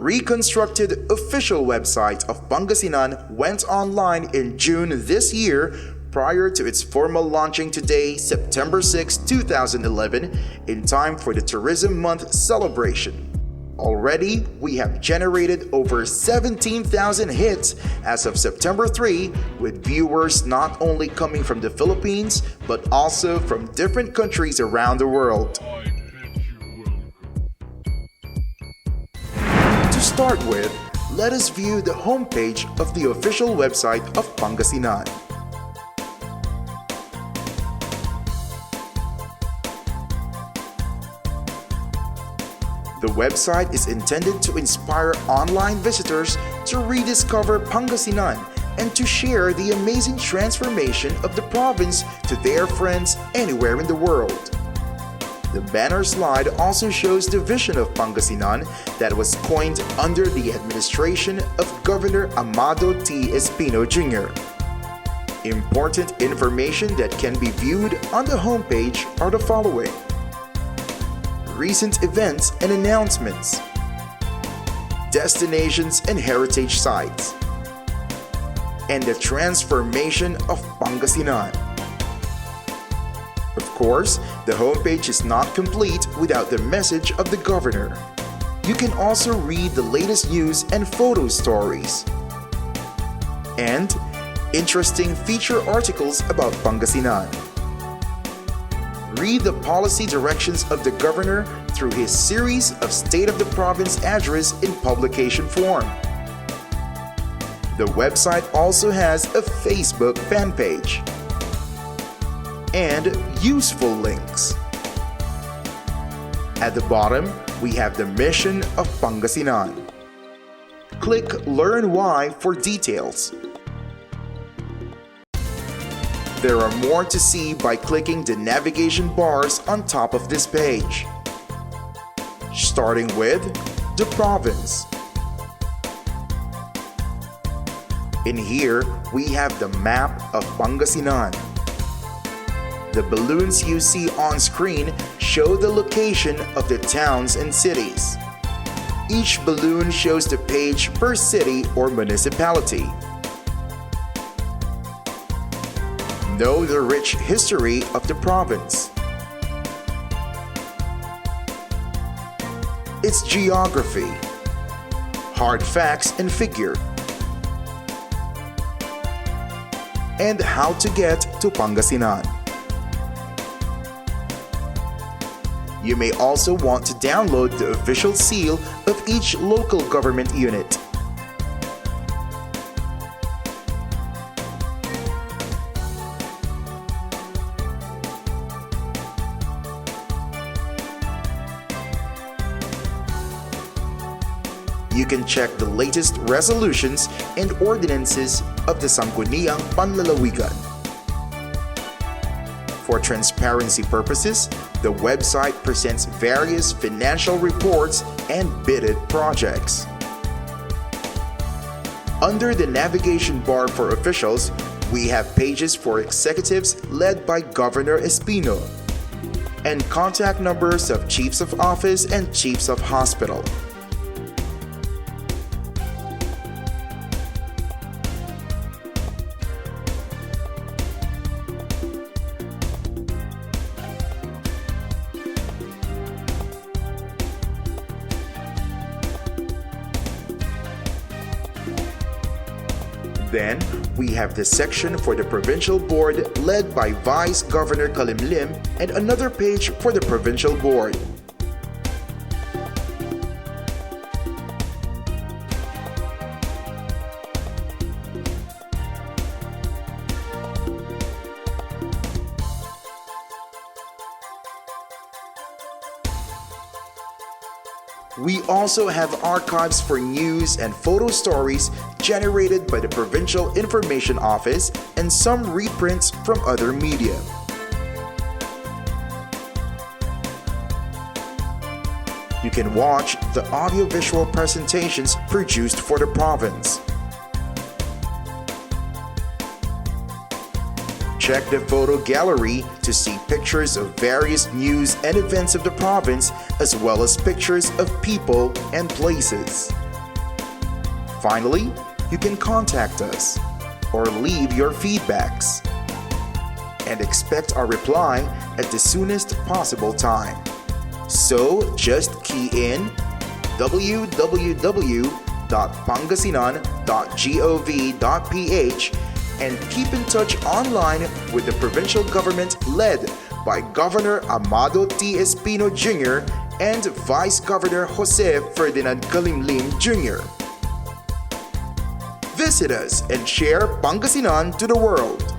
reconstructed official website of Pangasinan went online in June this year prior to its formal launching today, September 6, 2011, in time for the Tourism Month celebration. Already, we have generated over 17,000 hits as of September 3, with viewers not only coming from the Philippines, but also from different countries around the world. To start with, let us view the homepage of the official website of Pangasinan. The website is intended to inspire online visitors to rediscover Pangasinan and to share the amazing transformation of the province to their friends anywhere in the world. The banner slide also shows the vision of Pangasinan that was coined under the administration of Governor Amado T. Espino Jr. Important information that can be viewed on the homepage are the following: recent events and announcements, destinations and heritage sites, and the transformation of Pangasinan. Of course, the homepage is not complete without the message of the governor. You can also read the latest news and photo stories, and interesting feature articles about Pangasinan. Read the policy directions of the governor through his series of State of the Province address in publication form. The website also has a Facebook fan page and useful links. At the bottom, we have the mission of Pangasinan. Click Learn Why for details. There are more to see by clicking the navigation bars on top of this page. Starting with the province. In here, we have the map of Pangasinan. The balloons you see on screen show the location of the towns and cities. Each balloon shows the page per city or municipality. Know the rich history of the province, its geography, hard facts and figure, and how to get to Pangasinan. You may also want to download the official seal of each local government unit. You can check the latest resolutions and ordinances of the Sangguniang Panlalawigan. For transparency purposes, the website presents various financial reports and bidded projects. Under the navigation bar for officials, we have pages for executives led by Governor Espino and contact numbers of chiefs of office and chiefs of hospital. Then, we have the section for the provincial board led by Vice Governor Kalimlim and another page for the provincial board. We also have archives for news and photo stories generated by the Provincial Information Office and some reprints from other media. You can watch the audiovisual presentations produced for the province. Check the photo gallery to see pictures of various news and events of the province, as well as pictures of people and places. Finally, you can contact us or leave your feedbacks and expect our reply at the soonest possible time. So just key in www.pangasinan.gov.ph and keep in touch online with the provincial government led by Governor Amado T. Espino Jr. and Vice Governor Jose Ferdinand Kalimlim Jr. Visit us and share Pangasinan to the world.